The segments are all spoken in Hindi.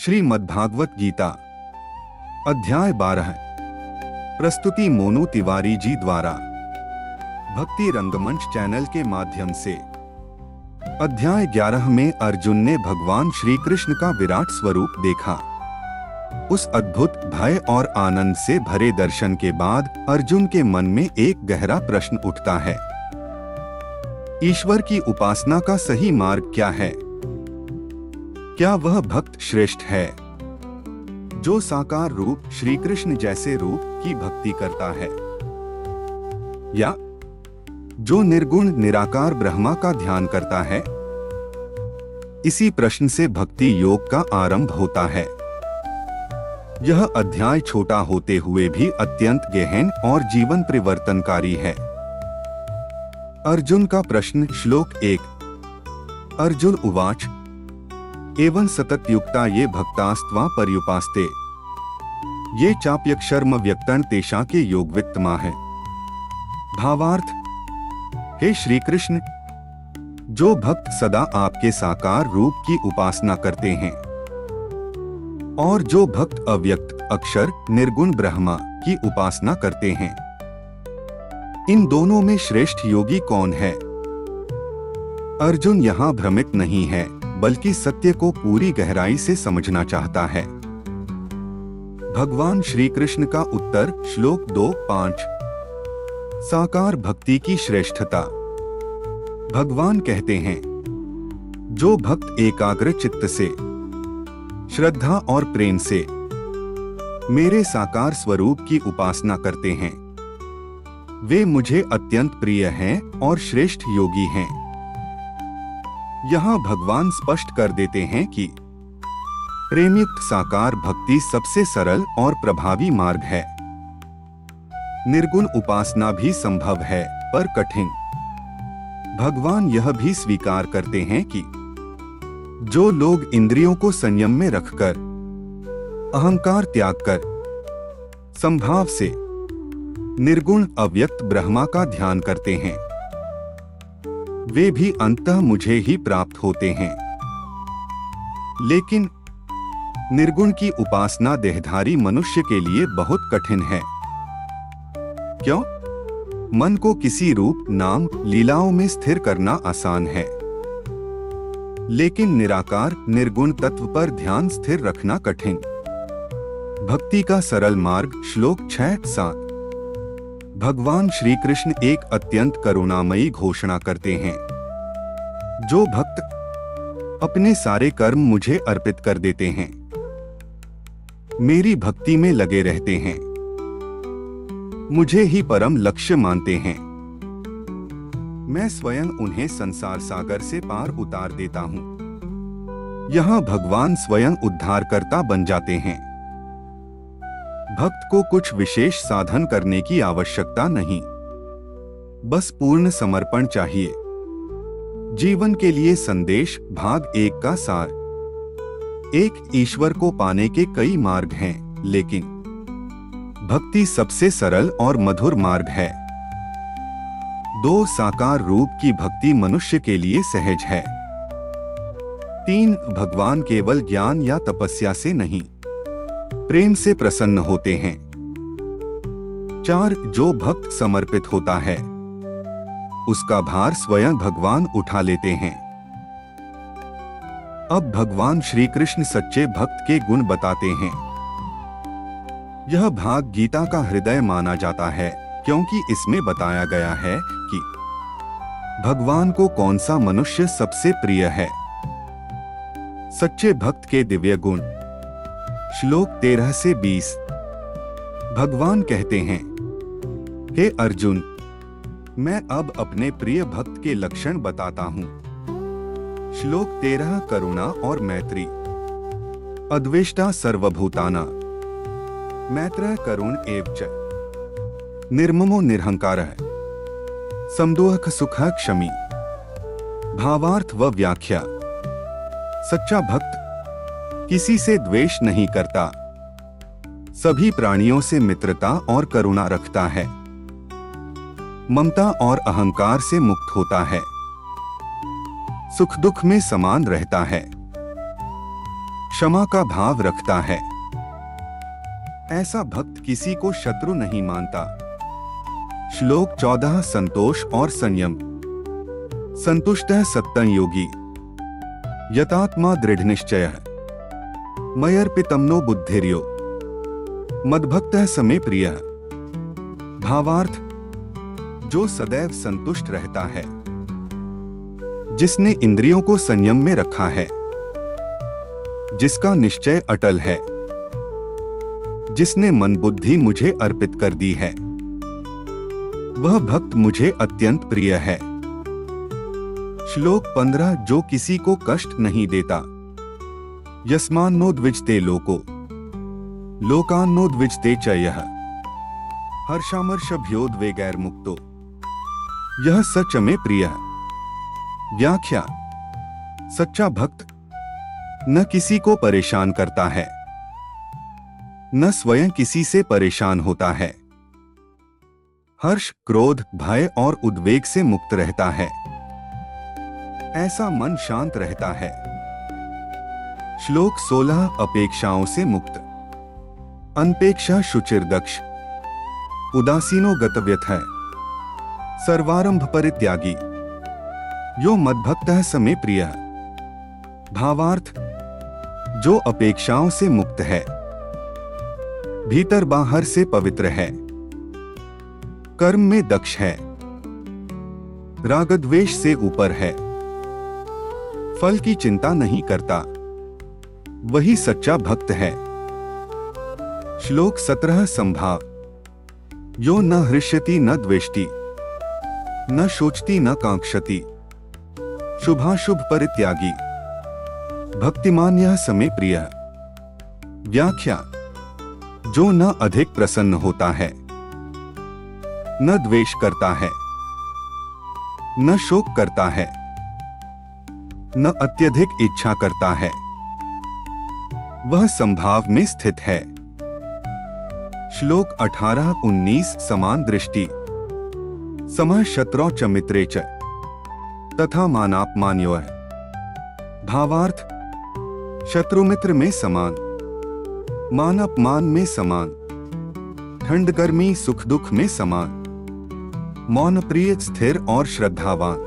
श्रीमद्भागवत गीता अध्याय 12। प्रस्तुति मोनू तिवारी जी द्वारा भक्ति रंगमंच चैनल के माध्यम से। अध्याय 11 में अर्जुन ने भगवान श्री कृष्ण का विराट स्वरूप देखा। उस अद्भुत भय और आनंद से भरे दर्शन के बाद अर्जुन के मन में एक गहरा प्रश्न उठता है। ईश्वर की उपासना का सही मार्ग क्या है? क्या वह भक्त श्रेष्ठ है जो साकार रूप श्री कृष्ण जैसे रूप की भक्ति करता है, या जो निर्गुण निराकार ब्रह्मा का ध्यान करता है? इसी प्रश्न से भक्ति योग का आरंभ होता है। यह अध्याय छोटा होते हुए भी अत्यंत गहन और जीवन परिवर्तनकारी है। अर्जुन का प्रश्न। श्लोक 1। अर्जुन उवाच एवं सततयुक्ता ये भक्तास्त्वा पर्युपास्ते ये चाप्यक्षर्म व्यक्तन तेषा के योगवित्तमा है। भावार्थ, हे श्री कृष्ण, जो भक्त सदा आपके साकार रूप की उपासना करते हैं और जो भक्त अव्यक्त अक्षर निर्गुण ब्रह्मा की उपासना करते हैं, इन दोनों में श्रेष्ठ योगी कौन है? अर्जुन यहाँ भ्रमित नहीं है, बल्कि सत्य को पूरी गहराई से समझना चाहता है। भगवान श्री कृष्ण का उत्तर। श्लोक 2-5। साकार भक्ति की श्रेष्ठता। भगवान कहते हैं, जो भक्त एकाग्र चित्त से, श्रद्धा और प्रेम से मेरे साकार स्वरूप की उपासना करते हैं, वे मुझे अत्यंत प्रिय हैं और श्रेष्ठ योगी हैं। यहाँ भगवान स्पष्ट कर देते हैं कि प्रेमयुक्त साकार भक्ति सबसे सरल और प्रभावी मार्ग है। निर्गुण उपासना भी संभव है, पर कठिन। भगवान यह भी स्वीकार करते हैं कि जो लोग इंद्रियों को संयम में रखकर, अहंकार त्याग कर, संभाव से निर्गुण अव्यक्त ब्रह्मा का ध्यान करते हैं, वे भी अंततः मुझे ही प्राप्त होते हैं। लेकिन निर्गुण की उपासना देहधारी मनुष्य के लिए बहुत कठिन है। क्यों? मन को किसी रूप नाम लीलाओं में स्थिर करना आसान है, लेकिन निराकार निर्गुण तत्व पर ध्यान स्थिर रखना कठिन। भक्ति का सरल मार्ग। श्लोक 6-7। भगवान श्री कृष्ण एक अत्यंत करुणामयी घोषणा करते हैं, जो भक्त अपने सारे कर्म मुझे अर्पित कर देते हैं, मेरी भक्ति में लगे रहते हैं, मुझे ही परम लक्ष्य मानते हैं, मैं स्वयं उन्हें संसार सागर से पार उतार देता हूं। यहां भगवान स्वयं उद्धारकर्ता बन जाते हैं। भक्त को कुछ विशेष साधन करने की आवश्यकता नहीं, बस पूर्ण समर्पण चाहिए। जीवन के लिए संदेश। भाग 1 का सार। एक, ईश्वर को पाने के कई मार्ग हैं, लेकिन भक्ति सबसे सरल और मधुर मार्ग है। 2, साकार रूप की भक्ति मनुष्य के लिए सहज है। 3, भगवान केवल ज्ञान या तपस्या से नहीं, प्रेम से प्रसन्न होते हैं। 4, जो भक्त समर्पित होता है, उसका भार स्वयं भगवान उठा लेते हैं। अब भगवान श्री कृष्ण सच्चे भक्त के गुण बताते हैं। यह भाग गीता का हृदय माना जाता है, क्योंकि इसमें बताया गया है कि भगवान को कौन सा मनुष्य सबसे प्रिय है। सच्चे भक्त के दिव्य गुण। श्लोक 13-20। भगवान कहते हैं, हे अर्जुन, मैं अब अपने प्रिय भक्त के लक्षण बताता हूं। श्लोक 13। करुणा और मैत्री। अद्वेष्टा सर्वभूताना, मैत्रः करुण एव च, निर्ममो निरहंकारः, समदोहः सुखः क्षमी। भावार्थ व व्याख्या। सच्चा भक्त किसी से द्वेष नहीं करता, सभी प्राणियों से मित्रता और करुणा रखता है, ममता और अहंकार से मुक्त होता है, सुख दुख में समान रहता है, क्षमा का भाव रखता है। ऐसा भक्त किसी को शत्रु नहीं मानता। श्लोक 14 संतोष और संयम। संतुष्टः सत्तं योगी यतात्मा दृढ़ निश्चयः मयर्पितं नो बुद्धिर्यो मद्भक्तः समे प्रियः। भावार्थ, जो सदैव संतुष्ट रहता है, जिसने इंद्रियों को संयम में रखा है, जिसका निश्चय अटल है, जिसने मन बुद्धि मुझे अर्पित कर दी है, वह भक्त मुझे अत्यंत प्रिय है। श्लोक 15 जो किसी को कष्ट नहीं देता। यस्मान्नो द्विजते लोको लोकान्नो द्विजते च यः हर्षामर्षभ्योद्वेगैर्मुक्तो यह सच में प्रिय। व्याख्या। सच्चा भक्त न किसी को परेशान करता है, न स्वयं किसी से परेशान होता है। हर्ष, क्रोध, भय और उद्वेग से मुक्त रहता है। ऐसा मन शांत रहता है। श्लोक 16 अपेक्षाओं से मुक्त। अनपेक्षा शुचिर्दक्ष उदासीनो गतव्यथः सर्वारंभ परित्यागी यो मद्भक्तः समे प्रियः। भावार्थ, जो अपेक्षाओं से मुक्त है, भीतर बाहर से पवित्र है, कर्म में दक्ष है, रागद्वेष से ऊपर है, फल की चिंता नहीं करता, वही सच्चा भक्त है। श्लोक 17 संभाव। यो न हृष्यति न द्वेष्टि न शोचति न कांक्षति शुभाशुभ परित्यागी भक्तिमान्यः समे प्रियः। व्याख्या। जो न अधिक प्रसन्न होता है, न द्वेष करता है, न शोक करता है, न अत्यधिक इच्छा करता है, वह संभाव में स्थित है। श्लोक 18-19 समान दृष्टि। समः शत्रौ च मित्रे च तथा मानापमान्योः। भावार्थ, शत्रु मित्र में समान, मान अपमान में समान, ठंड गर्मी सुख दुख में समान, मौन प्रिय स्थिर और श्रद्धावान।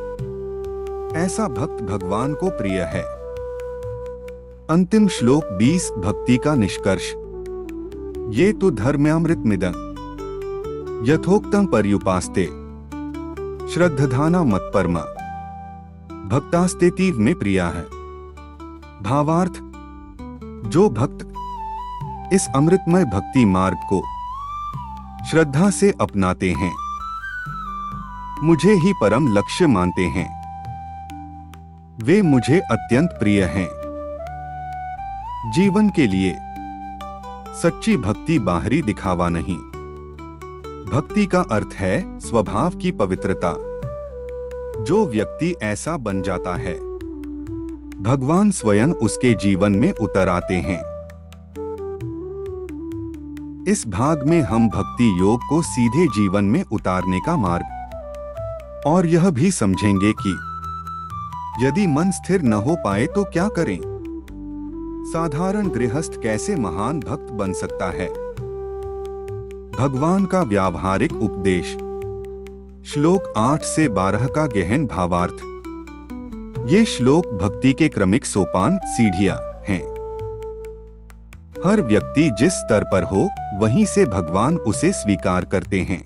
ऐसा भक्त भगवान को प्रिय है। अंतिम श्लोक 20 भक्ति का निष्कर्ष। ये तो धर्म्यामृतमिदं यथोक्तं पर्युपास्ते श्रद्धाना मत्परमा भक्तास्तेतीव में प्रिया है। भावार्थ, जो भक्त इस अमृतमय भक्ति मार्ग को श्रद्धा से अपनाते हैं, मुझे ही परम लक्ष्य मानते हैं, वे मुझे अत्यंत प्रिय हैं। जीवन के लिए सच्ची भक्ति बाहरी दिखावा नहीं। भक्ति का अर्थ है स्वभाव की पवित्रता। जो व्यक्ति ऐसा बन जाता है, भगवान स्वयं उसके जीवन में उतर आते हैं। इस भाग में हम भक्ति योग को सीधे जीवन में उतारने का मार्ग और यह भी समझेंगे कि यदि मन स्थिर न हो पाए तो क्या करें। साधारण गृहस्थ कैसे महान भक्त बन सकता है। भगवान का व्यावहारिक उपदेश। श्लोक 8 से 12 का गहन भावार्थ। ये श्लोक भक्ति के क्रमिक सोपान सीढ़ियां हैं। हर व्यक्ति जिस स्तर पर हो, वहीं से भगवान उसे स्वीकार करते हैं।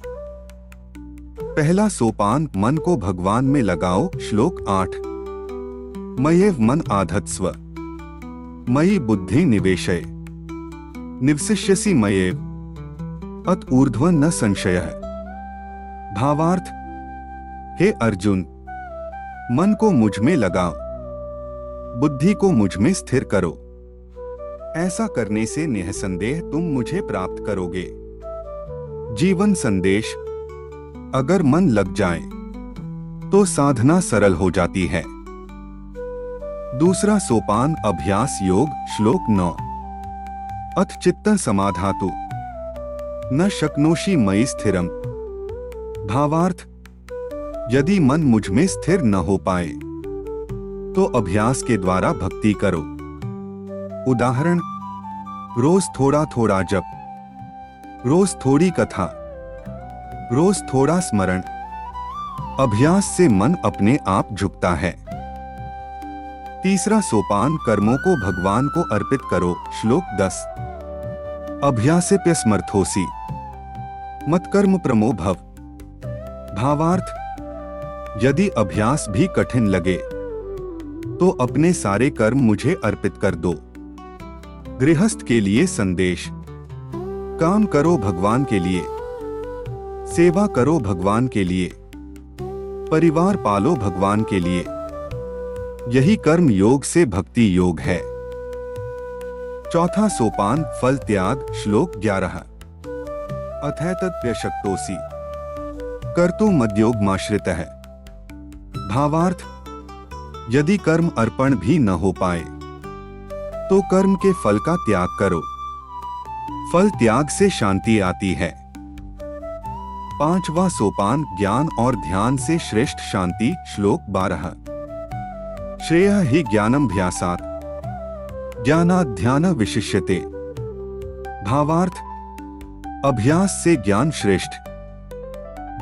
पहला सोपान मन को भगवान में लगाओ। श्लोक 8। मयैव मन आधत्स्व मयि बुद्धि निवेशय निवसिष्यसि मयैव अत ऊर्ध्वं न संशयः। भावार्थ, हे अर्जुन, मन को मुझ में लगाओ, बुद्धि को मुझ में स्थिर करो। ऐसा करने से निःसंदेह तुम मुझे प्राप्त करोगे। जीवन संदेश। अगर मन लग जाए तो साधना सरल हो जाती है। दूसरा सोपान अभ्यास योग। श्लोक 9। अथ चित्तं समाधातु न शक्नोषि मयि स्थिरम्। भावार्थ, यदि मन मुझ में स्थिर न हो पाए तो अभ्यास के द्वारा भक्ति करो। उदाहरण, रोज थोड़ा थोड़ा जप, रोज थोड़ी कथा, रोज थोड़ा स्मरण। अभ्यास से मन अपने आप झुकता है। तीसरा सोपान, कर्मों को भगवान को अर्पित करो। श्लोक 10। अभ्यासेप्य समर्थोसि मत्कर्म प्रमो भव। भावार्थ, यदि अभ्यास भी कठिन लगे तो अपने सारे कर्म मुझे अर्पित कर दो। गृहस्थ के लिए संदेश, काम करो भगवान के लिए, सेवा करो भगवान के लिए, परिवार पालो भगवान के लिए। यही कर्म योग से भक्ति योग है। चौथा सोपान, फल त्याग। श्लोक 11। अथैतत्प्यशक्तोसि कर्तु मद्योगमाश्रितः। भावार्थ, यदि कर्म अर्पण भी न हो पाए तो कर्म के फल का त्याग करो। फल त्याग से शांति आती है। पांचवा सोपान, ज्ञान और ध्यान से श्रेष्ठ शांति। श्लोक 12। श्रेयः हि ज्ञानमभ्यासात् ज्ञानात् ध्यान विशिष्यते। भावार्थ, अभ्यास से ज्ञान श्रेष्ठ,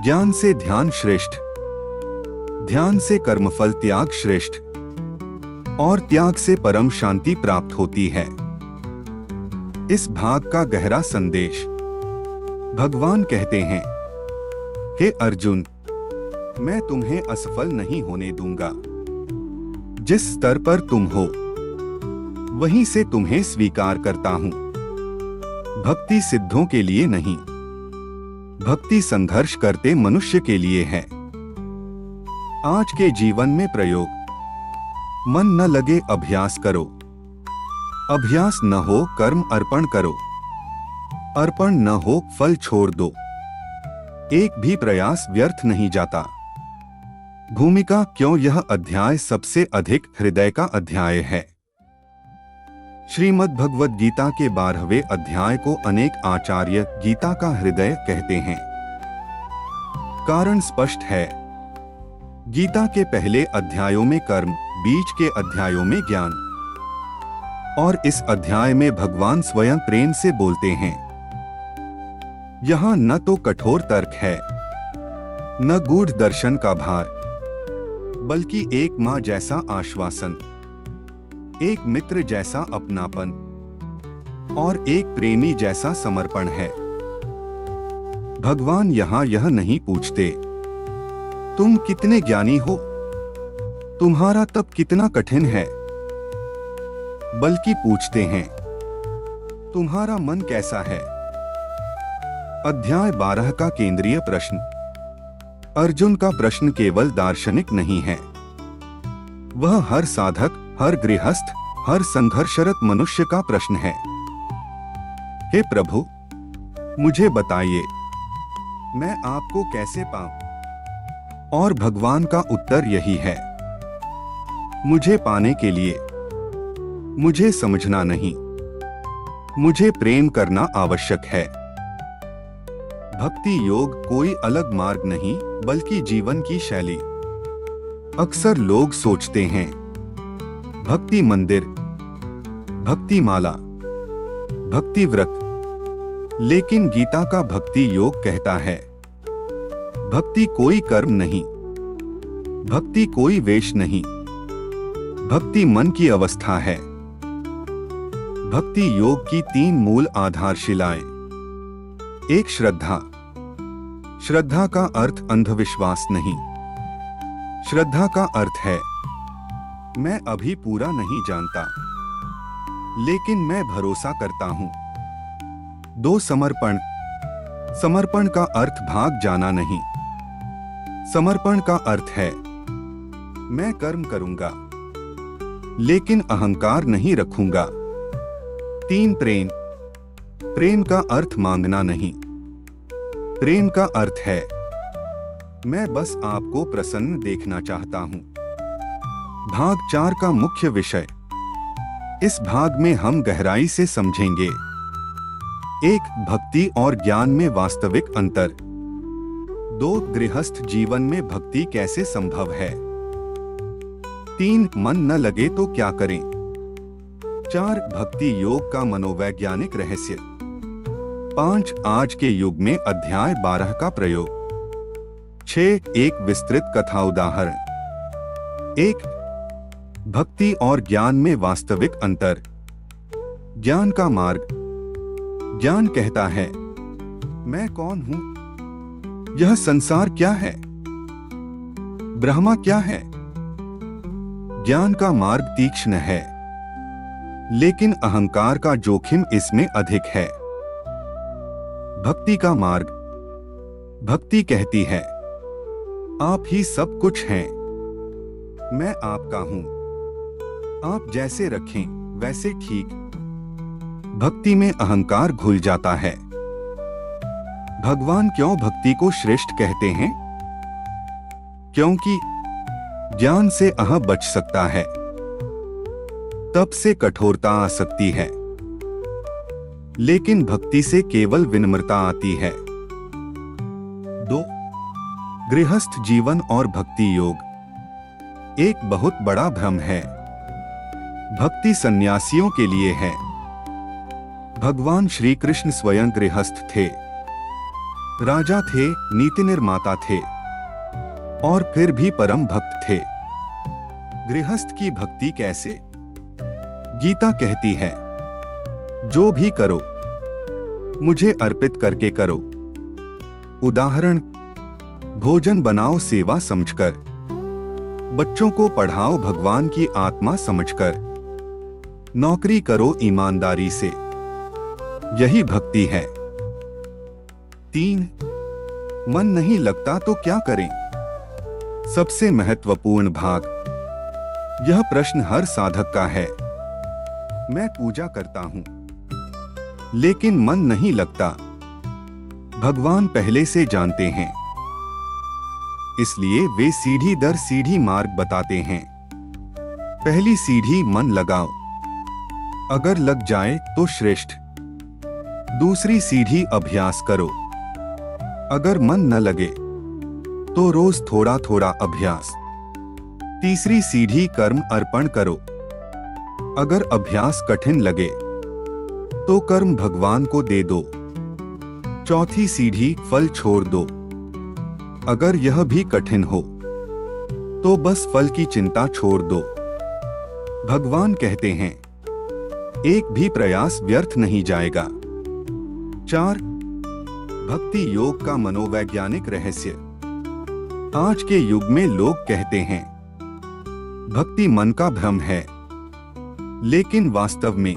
ज्ञान से ध्यान श्रेष्ठ, ध्यान से कर्मफल त्याग श्रेष्ठ और त्याग से परम शांति प्राप्त होती है। इस भाग का गहरा संदेश, भगवान कहते हैं, हे अर्जुन, मैं तुम्हें असफल नहीं होने दूंगा। जिस स्तर पर तुम हो वहीं से तुम्हें स्वीकार करता हूं। भक्ति सिद्धों के लिए नहीं, भक्ति संघर्ष करते मनुष्य के लिए है। आज के जीवन में प्रयोग, मन न लगे अभ्यास करो, अभ्यास न हो कर्म अर्पण करो, अर्पण न हो फल छोड़ दो। एक भी प्रयास व्यर्थ नहीं जाता। भूमिका, क्यों यह अध्याय सबसे अधिक हृदय का अध्याय है। श्रीमद् भगवद गीता के 12वें अध्याय को अनेक आचार्य गीता का हृदय कहते हैं। कारण स्पष्ट है। गीता के पहले अध्यायों में कर्म, बीच के अध्यायों में ज्ञान और इस अध्याय में भगवान स्वयं प्रेम से बोलते हैं। यहां न तो कठोर तर्क है, न गूढ़ दर्शन का भार, बल्कि एक मां जैसा आश्वासन, एक मित्र जैसा अपनापन और एक प्रेमी जैसा समर्पण है। भगवान यहां यह नहीं पूछते तुम कितने ज्ञानी हो, तुम्हारा तप कितना कठिन है, बल्कि पूछते हैं तुम्हारा मन कैसा है। अध्याय 12 का केंद्रीय प्रश्न, अर्जुन का प्रश्न केवल दार्शनिक नहीं है, वह हर साधक, हर गृहस्थ, हर संघर्षरत मनुष्य का प्रश्न है। हे प्रभु, मुझे बताइए मैं आपको कैसे पाऊं? और भगवान का उत्तर यही है, मुझे पाने के लिए मुझे समझना नहीं, मुझे प्रेम करना आवश्यक है। भक्ति योग कोई अलग मार्ग नहीं, बल्कि जीवन की शैली। अक्सर लोग सोचते हैं भक्ति मंदिर, भक्ति माला, भक्ति व्रत, लेकिन गीता का भक्ति योग कहता है भक्ति कोई कर्म नहीं, भक्ति कोई वेश नहीं, भक्ति मन की अवस्था है। भक्ति योग की 3 मूल आधारशिलाएं। 1. श्रद्धा। श्रद्धा का अर्थ अंधविश्वास नहीं। श्रद्धा का अर्थ है मैं अभी पूरा नहीं जानता, लेकिन मैं भरोसा करता हूं। 2. समर्पण। समर्पण का अर्थ भाग जाना नहीं। समर्पण का अर्थ है मैं कर्म करूंगा, लेकिन अहंकार नहीं रखूंगा। 3. प्रेम। प्रेम का अर्थ मांगना नहीं। प्रेम का अर्थ है मैं बस आपको प्रसन्न देखना चाहता हूं। भाग 4 का मुख्य विषय। इस भाग में हम गहराई से समझेंगे 1. भक्ति और ज्ञान में वास्तविक अंतर। 2. गृहस्थ जीवन में भक्ति कैसे संभव है। 3. मन न लगे तो क्या करें। 4. भक्ति योग का मनोवैज्ञानिक रहस्य। 5. आज के युग में अध्याय 12 का प्रयोग। 6. एक विस्तृत कथा उदाहरण। 1. भक्ति और ज्ञान में वास्तविक अंतर। ज्ञान का मार्ग। ज्ञान कहता है, मैं कौन हूं? यह संसार क्या है? ब्रह्मा क्या है? ज्ञान का मार्ग तीक्ष्ण है, लेकिन अहंकार का जोखिम इसमें अधिक है। भक्ति का मार्ग। भक्ति कहती है, आप ही सब कुछ हैं, मैं आपका हूं, आप जैसे रखें वैसे ठीक। भक्ति में अहंकार घुल जाता है। भगवान क्यों भक्ति को श्रेष्ठ कहते हैं? क्योंकि ज्ञान से अह बच सकता है, तप से कठोरता आ सकती है, लेकिन भक्ति से केवल विनम्रता आती है। 2. गृहस्थ जीवन और भक्ति योग। एक बहुत बड़ा भ्रम है, भक्ति सन्यासियों के लिए है। भगवान श्री कृष्ण स्वयं गृहस्थ थे, राजा थे, नीति निर्माता थे, और फिर भी परम भक्त थे। गृहस्थ की भक्ति कैसे? गीता कहती है, जो भी करो मुझे अर्पित करके करो। उदाहरण, भोजन बनाओ सेवा समझकर, बच्चों को पढ़ाओ भगवान की आत्मा समझकर, नौकरी करो ईमानदारी से। यही भक्ति है। 3. मन नहीं लगता तो क्या करें? सबसे महत्वपूर्ण भाग। यह प्रश्न हर साधक का है। मैं पूजा करता हूं, लेकिन मन नहीं लगता। भगवान पहले से जानते हैं, इसलिए वे सीढ़ी दर सीढ़ी मार्ग बताते हैं। पहली सीढ़ी मन लगाओ, अगर लग जाए तो श्रेष्ठ। दूसरी सीढ़ी अभ्यास करो, अगर मन न लगे तो रोज थोड़ा थोड़ा अभ्यास। तीसरी सीढ़ी कर्म अर्पण करो, अगर अभ्यास कठिन लगे तो कर्म भगवान को दे दो। चौथी सीढ़ी फल छोड़ दो, अगर यह भी कठिन हो तो बस फल की चिंता छोड़ दो। भगवान कहते हैं, एक भी प्रयास व्यर्थ नहीं जाएगा। 4. भक्ति योग का मनोवैज्ञानिक रहस्य। आज के युग में लोग कहते हैं, भक्ति मन का भ्रम है, लेकिन वास्तव में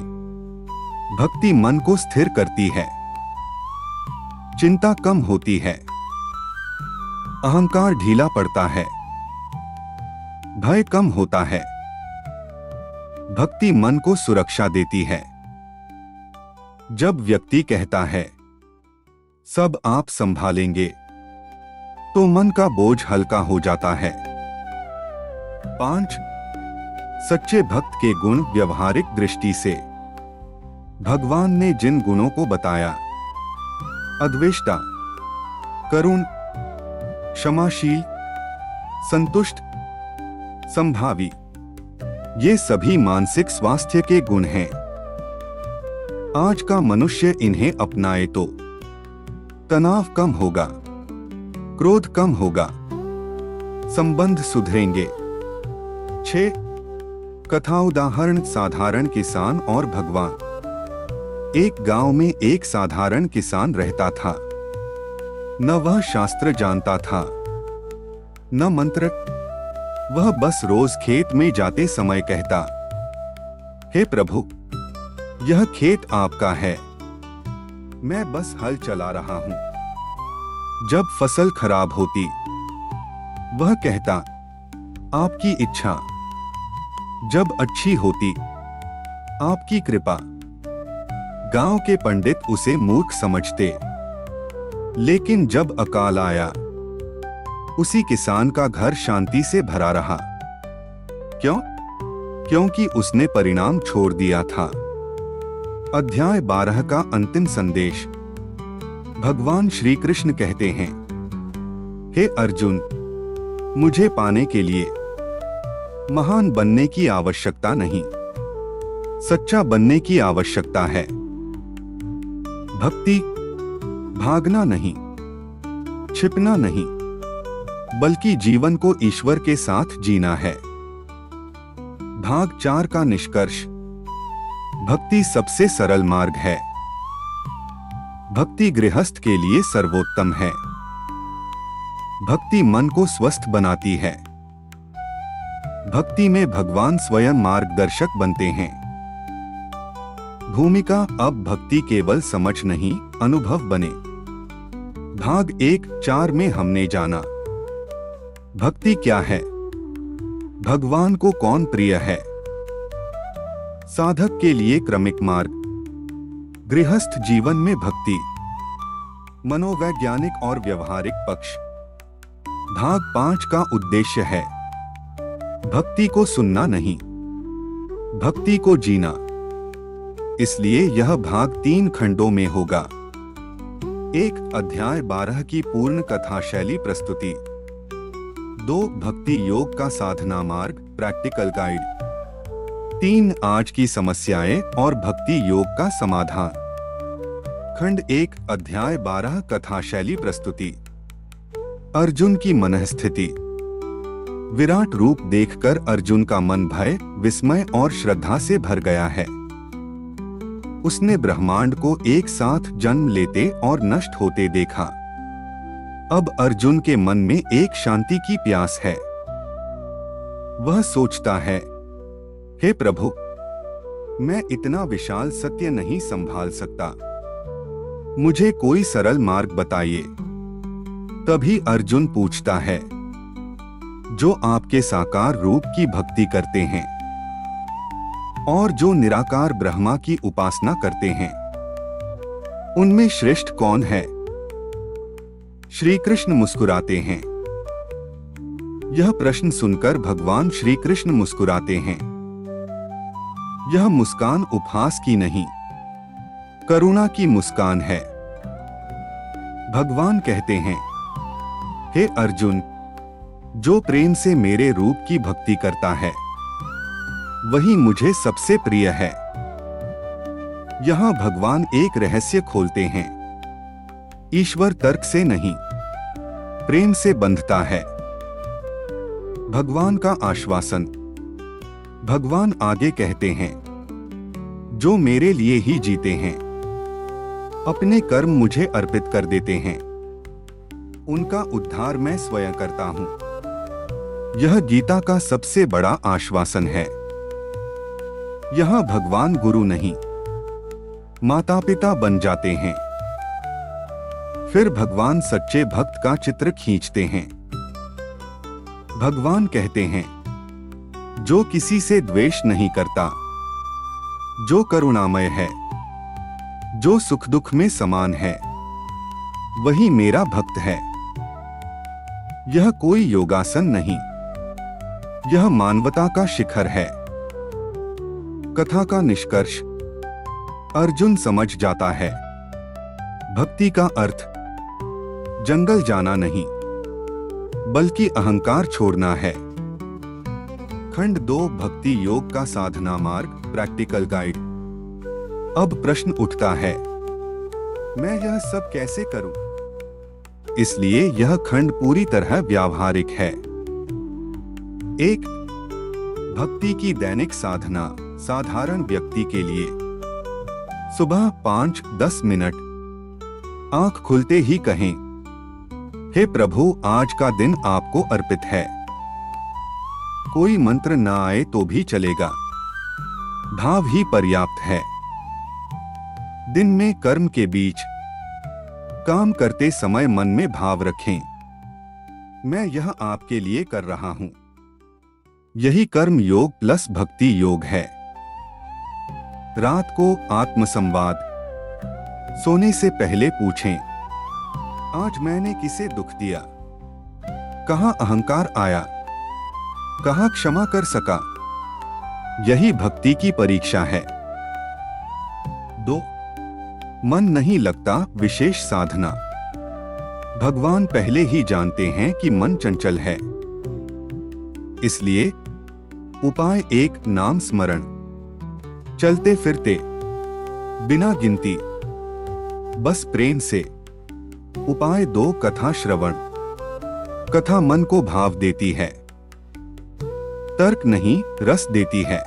भक्ति मन को स्थिर करती है। चिंता कम होती है, अहंकार ढीला पड़ता है, भय कम होता है। भक्ति मन को सुरक्षा देती है। जब व्यक्ति कहता है, सब आप संभालेंगे, तो मन का बोझ हल्का हो जाता है। 5. सच्चे भक्त के गुण व्यवहारिक दृष्टि से। भगवान ने जिन गुणों को बताया, अद्वेष्टा, करुण, क्षमाशील, संतुष्ट, संभावी, ये सभी मानसिक स्वास्थ्य के गुण हैं। आज का मनुष्य इन्हें अपनाए तो तनाव कम होगा, क्रोध कम होगा, संबंध सुधरेंगे। 6. कथा उदाहरण। साधारण किसान और भगवान। एक गांव में एक साधारण किसान रहता था। न वह शास्त्र जानता था, न मंत्र। वह बस रोज खेत में जाते समय कहता, हे प्रभु, यह खेत आपका है, मैं बस हल चला रहा हूं। जब फसल खराब होती, वह कहता, आपकी इच्छा। जब अच्छी होती, आपकी कृपा। गांव के पंडित उसे मूर्ख समझते, लेकिन जब अकाल आया, उसी किसान का घर शांति से भरा रहा। क्यों? क्योंकि उसने परिणाम छोड़ दिया था। अध्याय 12 का अंतिम संदेश। भगवान श्री कृष्ण कहते हैं, हे अर्जुन, मुझे पाने के लिए महान बनने की आवश्यकता नहीं, सच्चा बनने की आवश्यकता है। भक्ति भागना नहीं, छिपना नहीं, बल्कि जीवन को ईश्वर के साथ जीना है। भाग 4 का निष्कर्ष। भक्ति सबसे सरल मार्ग है। भक्ति गृहस्थ के लिए सर्वोत्तम है। भक्ति मन को स्वस्थ बनाती है। भक्ति में भगवान स्वयं मार्गदर्शक बनते हैं। भूमिका अब भक्ति केवल समझ नहीं, अनुभव बने। भाग 1-4 में हमने जाना भक्ति क्या है, भगवान को कौन प्रिय है, साधक के लिए क्रमिक मार्ग, गृहस्थ जीवन में भक्ति, मनोवैज्ञानिक और व्यवहारिक पक्ष। भाग 5 का उद्देश्य है भक्ति को सुनना नहीं, भक्ति को जीना। इसलिए यह भाग 3 खंडों में होगा। 1 अध्याय 12 की पूर्ण कथा शैली प्रस्तुति। 2 भक्ति योग का साधना मार्ग प्रैक्टिकल गाइड। 3 आज की समस्याएं और भक्ति योग का समाधान। खंड 1 अध्याय 12 कथा शैली प्रस्तुति। अर्जुन की मनःस्थिति। विराट रूप देखकर अर्जुन का मन भय, विस्मय और श्रद्धा से भर गया है। उसने ब्रह्मांड को एक साथ जन्म लेते और नष्ट होते देखा। अब अर्जुन के मन में एक शांति की प्यास है। वह सोचता है, हे प्रभु, मैं इतना विशाल सत्य नहीं संभाल सकता, मुझे कोई सरल मार्ग बताइए। तभी अर्जुन पूछता है, जो आपके साकार रूप की भक्ति करते हैं और जो निराकार ब्रह्मा की उपासना करते हैं, उनमें श्रेष्ठ कौन है? श्री कृष्ण मुस्कुराते हैं। यह प्रश्न सुनकर भगवान श्री कृष्ण मुस्कुराते हैं। यह मुस्कान उपहास की नहीं, करुणा की मुस्कान है। भगवान कहते हैं, हे अर्जुन, जो प्रेम से मेरे रूप की भक्ति करता है, वही मुझे सबसे प्रिय है। यहां भगवान एक रहस्य खोलते हैं। ईश्वर तर्क से नहीं, प्रेम से बंधता है। भगवान का आश्वासन। भगवान आगे कहते हैं, जो मेरे लिए ही जीते हैं, अपने कर्म मुझे अर्पित कर देते हैं, उनका उद्धार मैं स्वयं करता हूं। यह गीता का सबसे बड़ा आश्वासन है। यहां भगवान गुरु नहीं, माता पिता बन जाते हैं। फिर भगवान सच्चे भक्त का चित्र खींचते हैं। भगवान कहते हैं, जो किसी से द्वेष नहीं करता, जो करुणामय है, जो सुख दुख में समान है, वही मेरा भक्त है। यह कोई योगासन नहीं, यह मानवता का शिखर है। कथा का निष्कर्ष। अर्जुन समझ जाता है, भक्ति का अर्थ जंगल जाना नहीं, बल्कि अहंकार छोड़ना है। खंड 2 भक्ति योग का साधना मार्ग प्रैक्टिकल गाइड। अब प्रश्न उठता है, मैं यह सब कैसे करूं? इसलिए यह खंड पूरी तरह व्यावहारिक है। 1 भक्ति की दैनिक साधना साधारण व्यक्ति के लिए। सुबह 5-10 मिनट आंख खुलते ही कहें, हे प्रभु, आज का दिन आपको अर्पित है। कोई मंत्र ना आए तो भी चलेगा, भाव ही पर्याप्त है। दिन में कर्म के बीच काम करते समय मन में भाव रखें, मैं यह आपके लिए कर रहा हूं। यही कर्म योग प्लस भक्ति योग है। रात को आत्मसंवाद। सोने से पहले पूछें, आज मैंने किसे दुख दिया? कहां अहंकार आया? कहां क्षमा कर सका? यही भक्ति की परीक्षा है। 2 मन नहीं लगता विशेष साधना। भगवान पहले ही जानते हैं कि मन चंचल है, इसलिए उपाय 1 नाम स्मरण। चलते फिरते, बिना गिनती, बस प्रेम से। उपाय 2 कथा श्रवण। कथा मन को भाव देती है, तर्क नहीं रस देती है।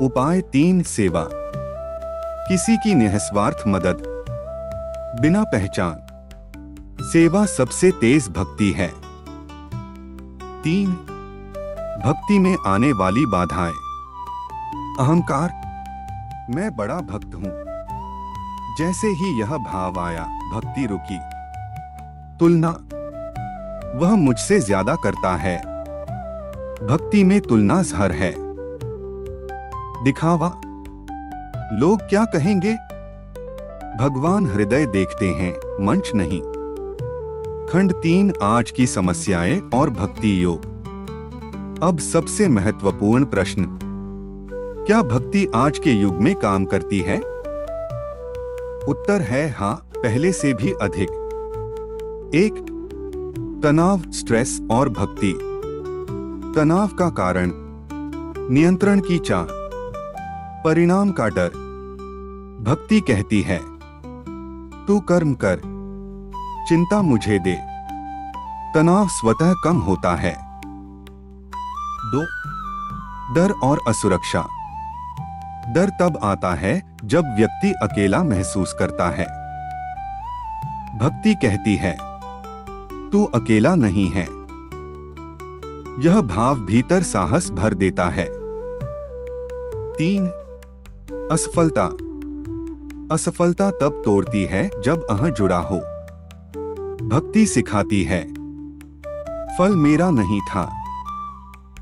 उपाय 3 सेवा। किसी की निस्वार्थ मदद, बिना पहचान। सेवा सबसे तेज भक्ति है। 3 भक्ति में आने वाली बाधाएं। अहंकार, मैं बड़ा भक्त हूं। जैसे ही यह भाव आया, भक्ति रुकी। तुलना, वह मुझसे ज्यादा करता है। भक्ति में तुलना जहर है। दिखावा, लोग क्या कहेंगे। भगवान हृदय देखते हैं, मंच नहीं। खंड 3 आज की समस्याएं और भक्ति योग। अब सबसे महत्वपूर्ण प्रश्न, क्या भक्ति आज के युग में काम करती है? उत्तर है हाँ, पहले से भी अधिक। 1 तनाव, स्ट्रेस और भक्ति। तनाव का कारण, नियंत्रण की चाह, परिणाम का डर। भक्ति कहती है, तू कर्म कर, चिंता मुझे दे। तनाव स्वतः कम होता है। 2 डर और असुरक्षा। डर तब आता है जब व्यक्ति अकेला महसूस करता है। भक्ति कहती है, तू अकेला नहीं है। यह भाव भीतर साहस भर देता है। 3 असफलता। असफलता तब तोड़ती है जब अह जुड़ा हो। भक्ति सिखाती है, फल मेरा नहीं था,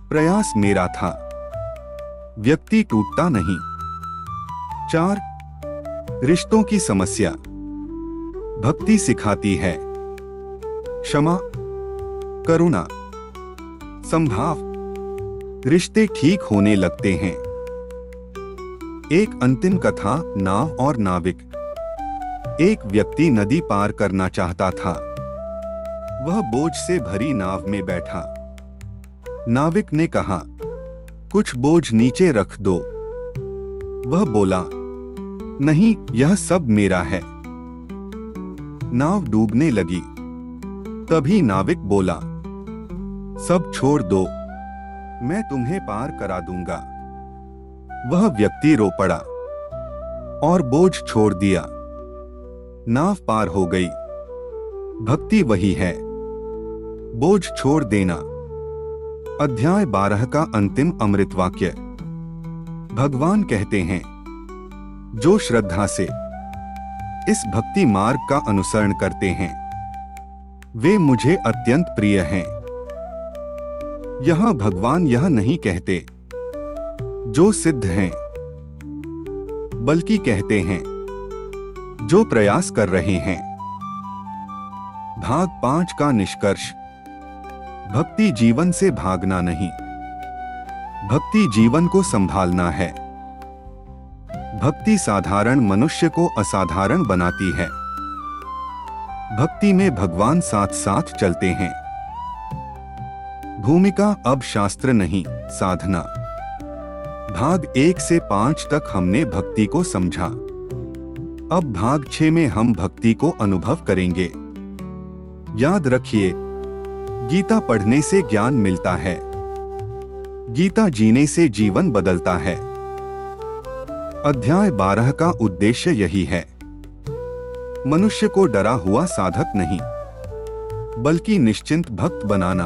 प्रयास मेरा था। व्यक्ति टूटता नहीं। 4 रिश्तों की समस्या। भक्ति सिखाती है, क्षमा, करुणा, संभाव। रिश्ते ठीक होने लगते हैं। एक अंतिम कथा, नाव और नाविक। एक व्यक्ति नदी पार करना चाहता था। वह बोझ से भरी नाव में बैठा। नाविक ने कहा, कुछ बोझ नीचे रख दो। वह बोला, नहीं, यह सब मेरा है। नाव डूबने लगी। तभी नाविक बोला, सब छोड़ दो, मैं तुम्हें पार करा दूंगा। वह व्यक्ति रो पड़ा और बोझ छोड़ दिया। नाव पार हो गई। भक्ति वही है, बोझ छोड़ देना। अध्याय 12 का अंतिम अमृत वाक्य। भगवान कहते हैं, जो श्रद्धा से इस भक्ति मार्ग का अनुसरण करते हैं, वे मुझे अत्यंत प्रिय हैं। यहां भगवान यह नहीं कहते जो सिद्ध हैं, बल्कि कहते हैं जो प्रयास कर रहे हैं। भाग 5 का निष्कर्ष। भक्ति जीवन से भागना नहीं, भक्ति जीवन को संभालना है। भक्ति साधारण मनुष्य को असाधारण बनाती है। भक्ति में भगवान साथ साथ चलते हैं। भूमिका अब शास्त्र नहीं, साधना। भाग 1 से 5 तक हमने भक्ति को समझा। अब भाग 6 में हम भक्ति को अनुभव करेंगे। याद रखिए, गीता पढ़ने से ज्ञान मिलता है, गीता जीने से जीवन बदलता है। अध्याय 12 का उद्देश्य यही है, मनुष्य को डरा हुआ साधक नहीं, बल्कि निश्चिंत भक्त बनाना।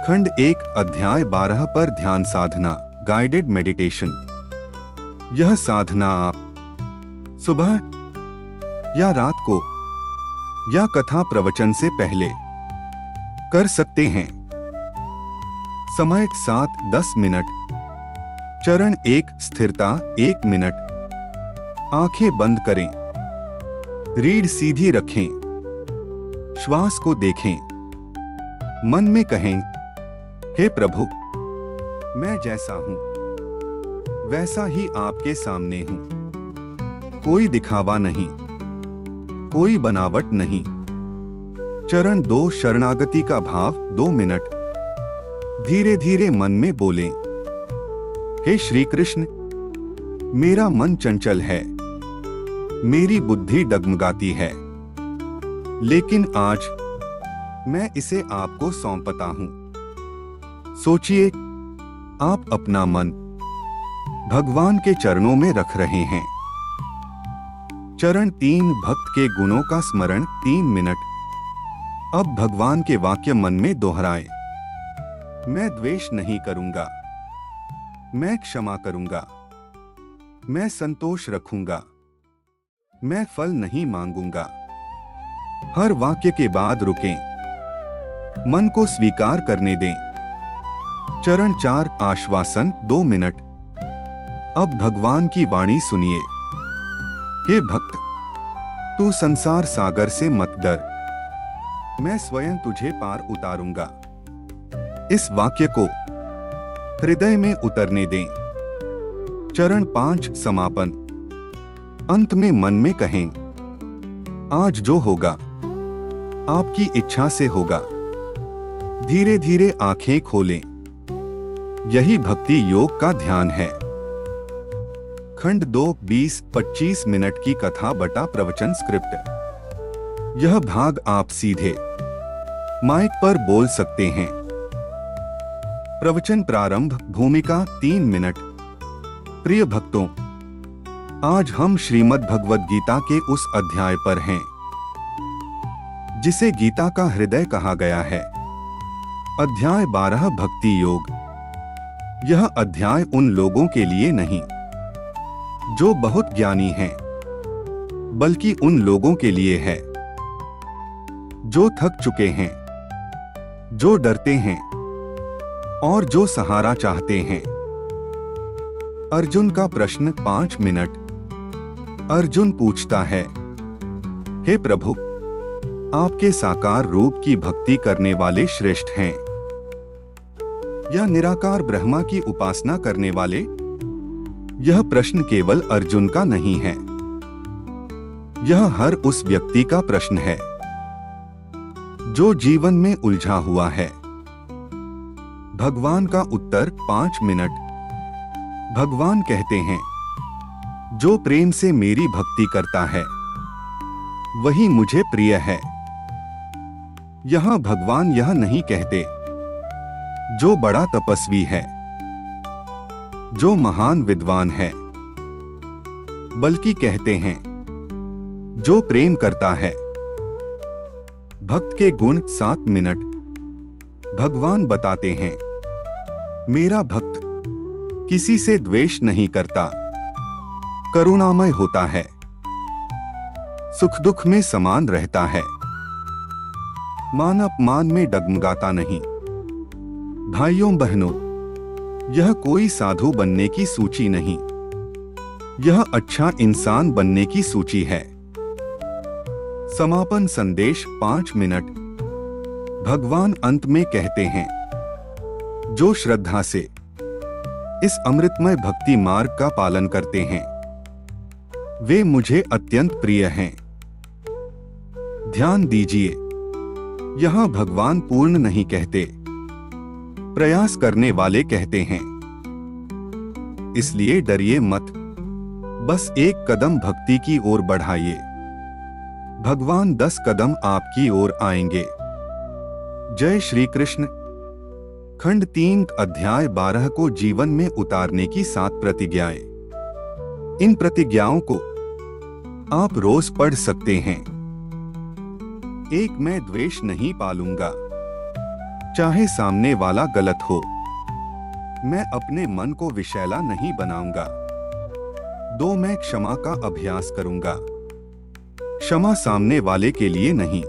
खंड 1 अध्याय 12 पर ध्यान साधना, गाइडेड मेडिटेशन। यह साधना आप सुबह या रात को या कथा प्रवचन से पहले कर सकते हैं। समय 7-10 मिनट। चरण 1 स्थिरता 1 मिनट। आंखें बंद करें, रीढ़ सीधी रखें, श्वास को देखें। मन में कहें, हे प्रभु, मैं जैसा हूं वैसा ही आपके सामने हूं। कोई दिखावा नहीं, कोई बनावट नहीं। चरण 2 शरणागति का भाव 2 मिनट। धीरे धीरे मन में बोलें, हे श्री कृष्ण, मेरा मन चंचल है, मेरी बुद्धि डगमगाती है, लेकिन आज मैं इसे आपको सौंपता हूं। सोचिए, आप अपना मन भगवान के चरणों में रख रहे हैं। चरण 3, भक्त के गुणों का स्मरण 3 मिनट। अब भगवान के वाक्य मन में दोहराए। मैं द्वेष नहीं करूंगा, मैं क्षमा करूंगा, मैं संतोष रखूंगा, मैं फल नहीं मांगूंगा। हर वाक्य के बाद रुकें, मन को स्वीकार करने दें। चरण 4, आश्वासन 2 मिनट। अब भगवान की वाणी सुनिए। हे भक्त, तू संसार सागर से मत डर, मैं स्वयं तुझे पार उतारूंगा। इस वाक्य को हृदय में उतरने दें। चरण 5, समापन। अंत में मन में कहें, आज जो होगा आपकी इच्छा से होगा। धीरे धीरे आंखें खोलें। यही भक्ति योग का ध्यान है। खंड 2, 20-25 मिनट की कथा बटा प्रवचन स्क्रिप्ट। यह भाग आप सीधे माइक पर बोल सकते हैं। प्रवचन प्रारंभ। भूमिका 3 मिनट। प्रिय भक्तों, आज हम श्रीमद् भगवद गीता के उस अध्याय पर हैं जिसे गीता का हृदय कहा गया है। अध्याय 12, भक्ति योग। यह अध्याय उन लोगों के लिए नहीं जो बहुत ज्ञानी हैं, बल्कि उन लोगों के लिए है जो थक चुके हैं, जो डरते हैं और जो सहारा चाहते हैं। अर्जुन का प्रश्न 5 मिनट। अर्जुन पूछता है, हे प्रभु, आपके साकार रूप की भक्ति करने वाले श्रेष्ठ हैं या निराकार ब्रह्मा की उपासना करने वाले? यह प्रश्न केवल अर्जुन का नहीं है, यह हर उस व्यक्ति का प्रश्न है जो जीवन में उलझा हुआ है। भगवान का उत्तर 5 मिनट। भगवान कहते हैं, जो प्रेम से मेरी भक्ति करता है वही मुझे प्रिय है। यहां भगवान यह नहीं कहते जो बड़ा तपस्वी है, जो महान विद्वान है, बल्कि कहते हैं जो प्रेम करता है। भक्त के गुण 7 मिनट। भगवान बताते हैं, मेरा भक्त किसी से द्वेष नहीं करता, करुणामय होता है, सुख दुख में समान रहता है, मान अपमान में डगमगाता नहीं। भाइयों बहनों, यह कोई साधु बनने की सूची नहीं, यह अच्छा इंसान बनने की सूची है। समापन संदेश 5 मिनट। भगवान अंत में कहते हैं, जो श्रद्धा से इस अमृतमय भक्ति मार्ग का पालन करते हैं वे मुझे अत्यंत प्रिय हैं। ध्यान दीजिए, यहां भगवान पूर्ण नहीं कहते, प्रयास करने वाले कहते हैं। इसलिए डरिए मत, बस एक कदम भक्ति की ओर बढ़ाइए। भगवान 10 कदम आपकी ओर आएंगे। जय श्री कृष्ण। खंड 3, अध्याय 12 को जीवन में उतारने की 7 प्रतिज्ञाएं। इन प्रतिज्ञाओं को आप रोज पढ़ सकते हैं। 1, मैं द्वेष नहीं पालूंगा, चाहे सामने वाला गलत हो। मैं अपने मन को विषैला नहीं बनाऊंगा। 2, मैं क्षमा का अभ्यास करूंगा। क्षमा सामने वाले के लिए नहीं,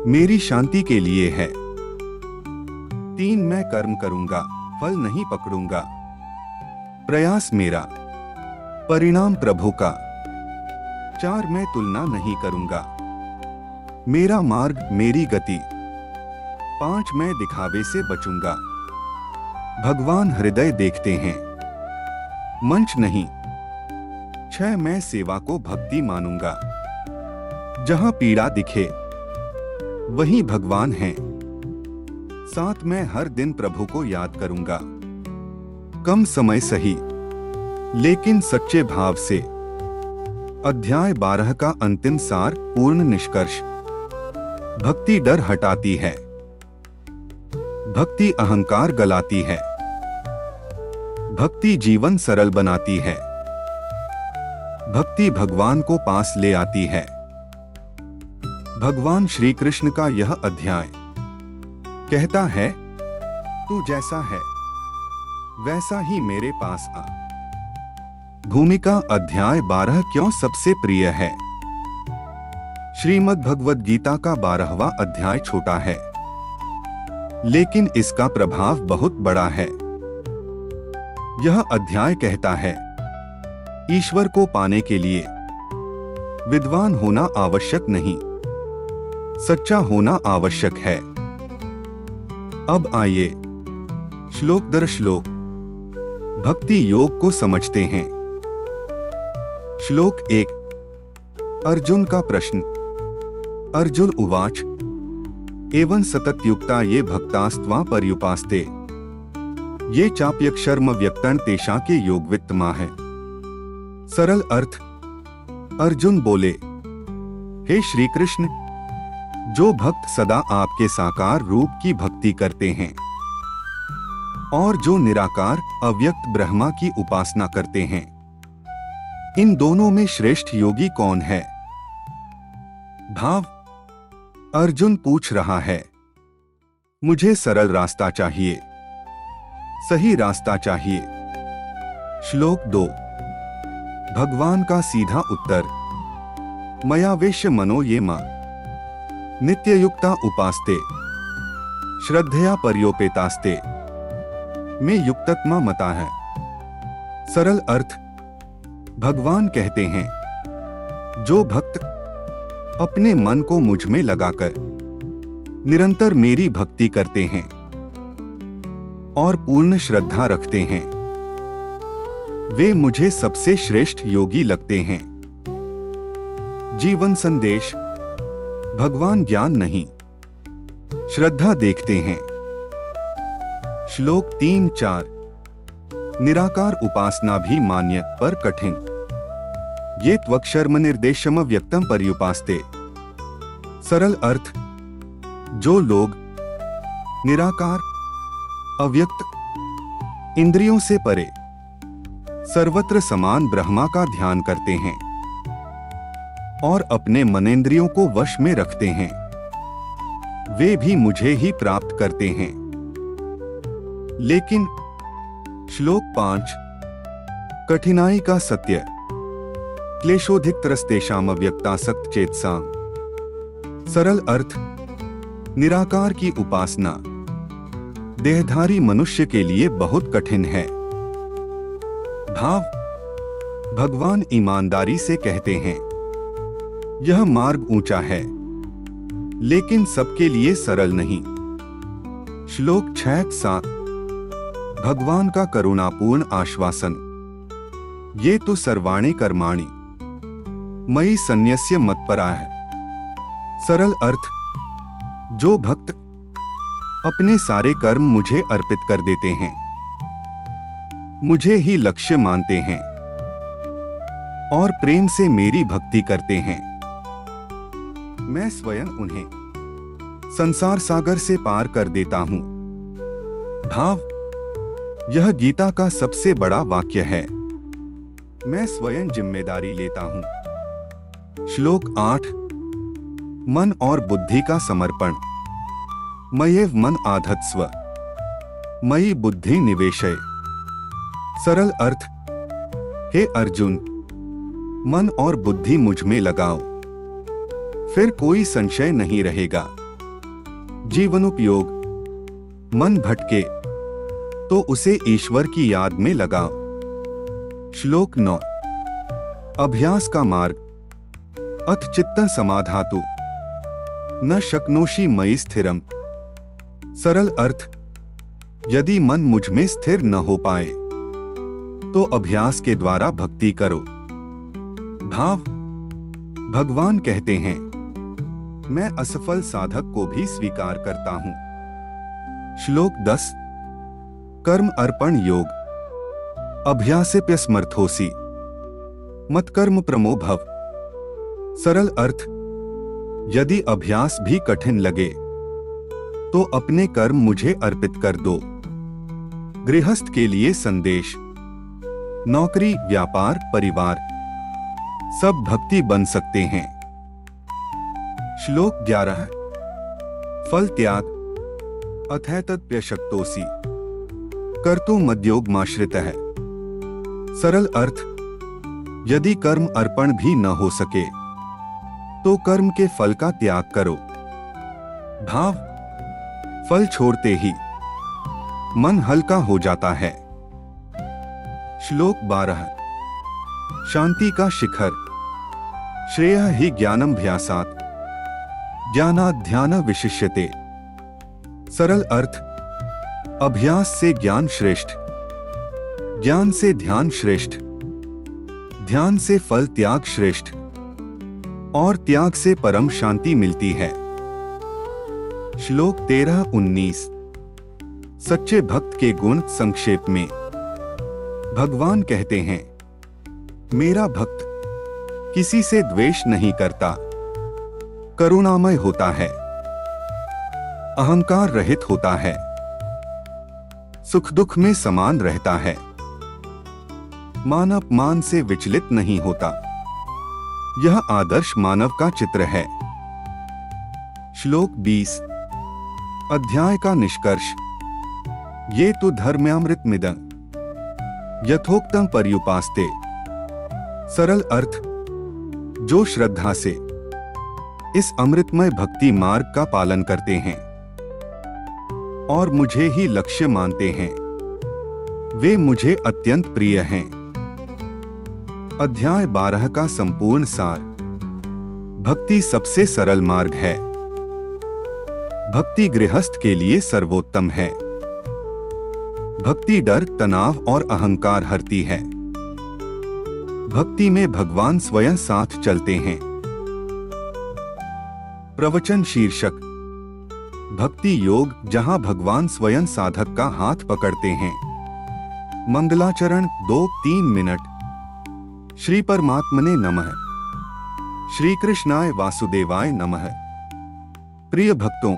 मेरी शांति के लिए है। 3, मैं कर्म करूंगा, फल नहीं पकड़ूंगा। प्रयास मेरा, परिणाम प्रभु का। 4, मैं तुलना नहीं करूंगा, मेरा मार्ग मेरी गति। 5, मैं दिखावे से बचूंगा। भगवान हृदय देखते हैं, मंच नहीं। 6, मैं सेवा को भक्ति मानूंगा। जहां पीड़ा दिखे वहीं भगवान हैं। 7, मैं हर दिन प्रभु को याद करूंगा, कम समय सही लेकिन सच्चे भाव से। अध्याय 12 का अंतिम सार, पूर्ण निष्कर्ष। भक्ति डर हटाती है, भक्ति अहंकार गलाती है, भक्ति जीवन सरल बनाती है, भक्ति भगवान को पास ले आती है। भगवान श्री कृष्ण का यह अध्याय कहता है, तू जैसा है वैसा ही मेरे पास आ। भूमिका अध्याय 12 क्यों सबसे प्रिय है? श्रीमद् भगवद गीता का 12वां अध्याय छोटा है, लेकिन इसका प्रभाव बहुत बड़ा है। यह अध्याय कहता है, ईश्वर को पाने के लिए विद्वान होना आवश्यक नहीं, सच्चा होना आवश्यक है। अब आइए श्लोक दर श्लोक भक्ति योग को समझते हैं। श्लोक 1। अर्जुन का प्रश्न। अर्जुन उवाच एवं सततयुक्ता ये भक्तास्त्वा पर्युपास्ते ये चाप्यक्षर्म व्यक्तन तेषा के योगवित्तमा है। सरल अर्थ। अर्जुन बोले, हे श्री कृष्ण, जो भक्त सदा आपके साकार रूप की भक्ति करते हैं और जो निराकार अव्यक्त ब्रह्मा की उपासना करते हैं, इन दोनों में श्रेष्ठ योगी कौन है? भाव। अर्जुन पूछ रहा है, मुझे सरल रास्ता चाहिए, सही रास्ता चाहिए। श्लोक 2। भगवान का सीधा उत्तर। मया वेश्य मनो ये मा नित्ययुक्ता उपास्ते श्रद्धया पर्योपेतास्ते में युक्तत्मा मता है। सरल अर्थ। भगवान कहते हैं, जो भक्त अपने मन को मुझ में लगाकर निरंतर मेरी भक्ति करते हैं और पूर्ण श्रद्धा रखते हैं, वे मुझे सबसे श्रेष्ठ योगी लगते हैं। जीवन संदेश। भगवान ज्ञान नहीं, श्रद्धा देखते हैं। श्लोक 3-4। निराकार उपासना भी मान्य पर कठिन। ये त्वक्षर्म निर्देशम व्यक्तम पर्युपास्ते। सरल अर्थ। जो लोग निराकार अव्यक्त इंद्रियों से परे सर्वत्र समान ब्रह्मा का ध्यान करते हैं और अपने मनेंद्रियों को वश में रखते हैं, वे भी मुझे ही प्राप्त करते हैं। लेकिन श्लोक 5। कठिनाई का सत्य। क्लेशोधिकतरस्तेषाम अव्यक्तासक्त चेतसाम। सरल अर्थ। निराकार की उपासना देहधारी मनुष्य के लिए बहुत कठिन है। भाव। भगवान ईमानदारी से कहते हैं, यह मार्ग ऊंचा है, लेकिन सबके लिए सरल नहीं। श्लोक 6-7। भगवान का करुणापूर्ण आश्वासन। ये तो सर्वाणि कर्माणि मयि सन्न्यस्य मत्पराः है। सरल अर्थ। जो भक्त अपने सारे कर्म मुझे अर्पित कर देते हैं, मुझे ही लक्ष्य मानते हैं और प्रेम से मेरी भक्ति करते हैं, मैं स्वयं उन्हें संसार सागर से पार कर देता हूं। भाव। यह गीता का सबसे बड़ा वाक्य है, मैं स्वयं जिम्मेदारी लेता हूं। श्लोक 8। मन और बुद्धि का समर्पण। मयैव मन आधत्स्व मयि बुद्धि निवेशय। सरल अर्थ। हे अर्जुन, मन और बुद्धि मुझ में लगाओ, फिर कोई संशय नहीं रहेगा। जीवनोपयोग। मन भटके तो उसे ईश्वर की याद में लगाओ। श्लोक 9। अभ्यास का मार्ग। अथ चित्तं समाधातु न शक्नोषि मयि स्थिरम। सरल अर्थ। यदि मन मुझ में स्थिर न हो पाए तो अभ्यास के द्वारा भक्ति करो। भाव। भगवान कहते हैं, मैं असफल साधक को भी स्वीकार करता हूं। श्लोक 10। कर्म अर्पण योग। अभ्यासेप्यस्मर्थोसि मत्कर्म प्रमो भव। सरल अर्थ, यदि अभ्यास भी कठिन लगे तो अपने कर्म मुझे अर्पित कर दो। गृहस्थ के लिए संदेश। नौकरी, व्यापार, परिवार सब भक्ति बन सकते हैं। श्लोक 11। फल त्याग अथैतत्प्यशक्तोसि कर्तुमद्योगमाश्रितः। सरल अर्थ, यदि कर्म अर्पण भी न हो सके तो कर्म के फल का त्याग करो। भाव, फल छोड़ते ही मन हल्का हो जाता है। श्लोक 12। शांति का शिखर श्रेयः हि ज्ञानमभ्यासात् ज्ञानात् ध्यान विशिष्यते। सरल अर्थ, अभ्यास से ज्ञान श्रेष्ठ, ज्ञान से ध्यान श्रेष्ठ, ध्यान से फल त्याग श्रेष्ठ और त्याग से परम शांति मिलती है। श्लोक 13-19। सच्चे भक्त के गुण संक्षेप में। भगवान कहते हैं, मेरा भक्त किसी से द्वेष नहीं करता, करुणामय होता है, अहंकार रहित होता है, सुख दुख में समान रहता है, मान अपमान से विचलित नहीं होता। यह आदर्श मानव का चित्र है। श्लोक 20। अध्याय का निष्कर्ष। ये तो धर्म्यामृतमिदं यथोक्तं पर्युपास्ते। सरल अर्थ, जो श्रद्धा से इस अमृतमय भक्ति मार्ग का पालन करते हैं और मुझे ही लक्ष्य मानते हैं, वे मुझे अत्यंत प्रिय हैं। अध्याय 12 का संपूर्ण सार। भक्ति सबसे सरल मार्ग है। भक्ति गृहस्थ के लिए सर्वोत्तम है। भक्ति डर, तनाव और अहंकार हरती है। भक्ति में भगवान स्वयं साथ चलते हैं। प्रवचन शीर्षक। भक्ति योग, जहां भगवान स्वयं साधक का हाथ पकड़ते हैं। मंगलाचरण 2-3 मिनट। श्री परमात्मने नमः। श्री कृष्णाय वासुदेवाय नमः। प्रिय भक्तों,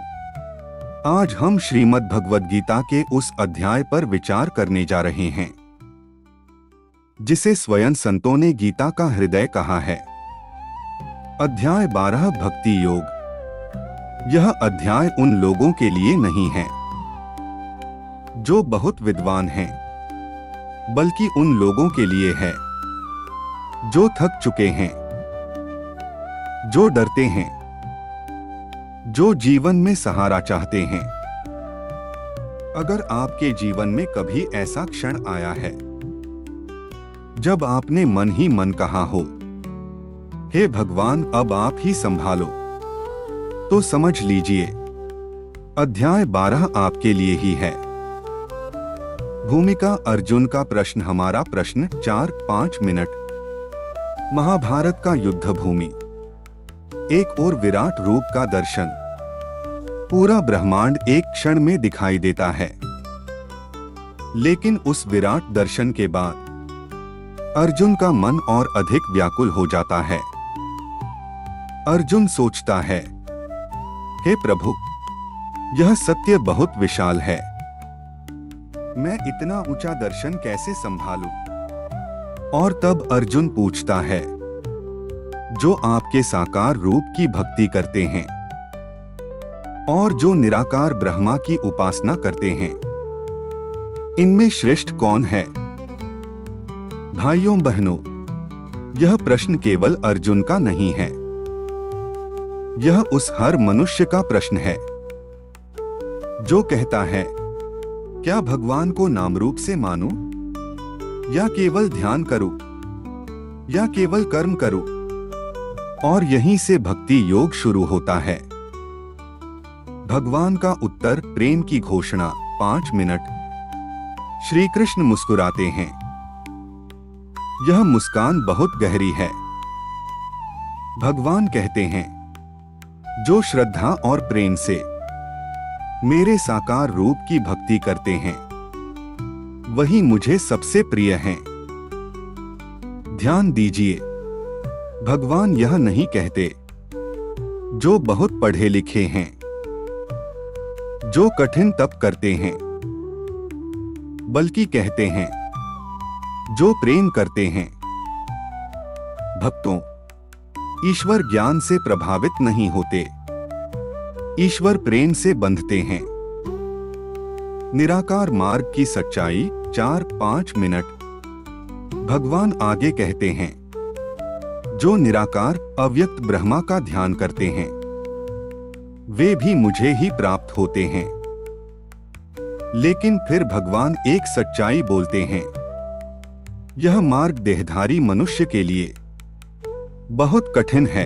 आज हम श्रीमद् भगवद गीता के उस अध्याय पर विचार करने जा रहे हैं जिसे स्वयं संतों ने गीता का हृदय कहा है। अध्याय 12 भक्ति योग। यह अध्याय उन लोगों के लिए नहीं है जो बहुत विद्वान हैं, बल्कि उन लोगों के लिए है जो थक चुके हैं, जो डरते हैं, जो जीवन में सहारा चाहते हैं। अगर आपके जीवन में कभी ऐसा क्षण आया है जब आपने मन ही मन कहा हो, हे भगवान अब आप ही संभालो, तो समझ लीजिए अध्याय 12 आपके लिए ही है। भूमिका। अर्जुन का प्रश्न। हमारा प्रश्न 4-5 मिनट। महाभारत का युद्ध भूमि। एक और विराट रूप का दर्शन। पूरा ब्रह्मांड एक क्षण में दिखाई देता है, लेकिन उस विराट दर्शन के बाद अर्जुन का मन और अधिक व्याकुल हो जाता है। अर्जुन सोचता है, हे प्रभु, यह सत्य बहुत विशाल है, मैं इतना ऊंचा दर्शन कैसे संभालूं? और तब अर्जुन पूछता है, जो आपके साकार रूप की भक्ति करते हैं और जो निराकार ब्रह्मा की उपासना करते हैं, इनमें श्रेष्ठ कौन है? भाइयों बहनों, यह प्रश्न केवल अर्जुन का नहीं है, यह उस हर मनुष्य का प्रश्न है जो कहता है, क्या भगवान को नाम रूप से मानूं, या केवल ध्यान करूं, या केवल कर्म करूं? और यहीं से भक्ति योग शुरू होता है। भगवान का उत्तर। प्रेम की घोषणा। 5 मिनट। श्री कृष्ण मुस्कुराते हैं। यह मुस्कान बहुत गहरी है। भगवान कहते हैं, जो श्रद्धा और प्रेम से मेरे साकार रूप की भक्ति करते हैं, वही मुझे सबसे प्रिय हैं। ध्यान दीजिए, भगवान यह नहीं कहते जो बहुत पढ़े लिखे हैं, जो कठिन तप करते हैं, बल्कि कहते हैं जो प्रेम करते हैं। भक्तों, ईश्वर ज्ञान से प्रभावित नहीं होते, ईश्वर प्रेम से बंधते हैं। निराकार मार्ग की सच्चाई 4-5 मिनट। भगवान आगे कहते हैं, जो निराकार अव्यक्त ब्रह्मा का ध्यान करते हैं वे भी मुझे ही प्राप्त होते हैं। लेकिन फिर भगवान एक सच्चाई बोलते हैं, यह मार्ग देहधारी मनुष्य के लिए बहुत कठिन है।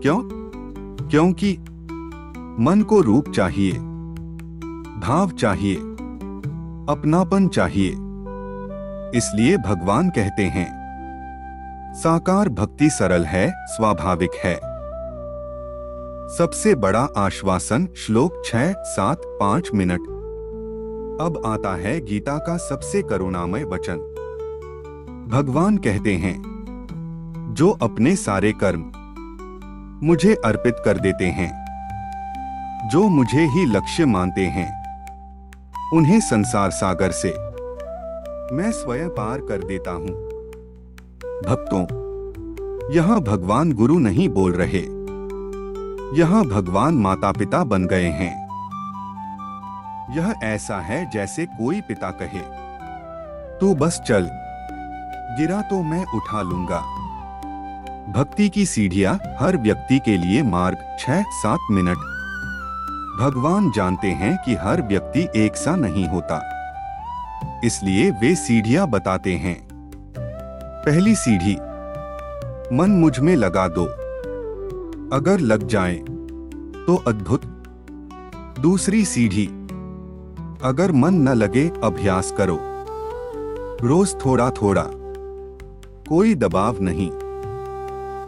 क्यों? क्योंकि मन को रूप चाहिए, भाव चाहिए, अपनापन चाहिए। इसलिए भगवान कहते हैं, साकार भक्ति सरल है, स्वाभाविक है। सबसे बड़ा आश्वासन श्लोक 6-7-5 मिनट। अब आता है गीता का सबसे करुणामय वचन। भगवान कहते हैं, जो अपने सारे कर्म मुझे अर्पित कर देते हैं, जो मुझे ही लक्ष्य मानते हैं, उन्हें संसार सागर से मैं स्वयं पार कर देता हूं। भक्तों, यहां भगवान गुरु नहीं बोल रहे, यहां भगवान माता पिता बन गए हैं। यह ऐसा है जैसे कोई पिता कहे, तू बस चल, गिरा तो मैं उठा लूंगा। भक्ति की सीढ़ियां हर व्यक्ति के लिए मार्ग 6-7 मिनट। भगवान जानते हैं कि हर व्यक्ति एक सा नहीं होता, इसलिए वे सीढ़ियां बताते हैं। पहली सीढ़ी, मन मुझ में लगा दो, अगर लग जाए तो अद्भुत। दूसरी सीढ़ी, अगर मन न लगे अभ्यास करो, रोज थोड़ा थोड़ा, कोई दबाव नहीं।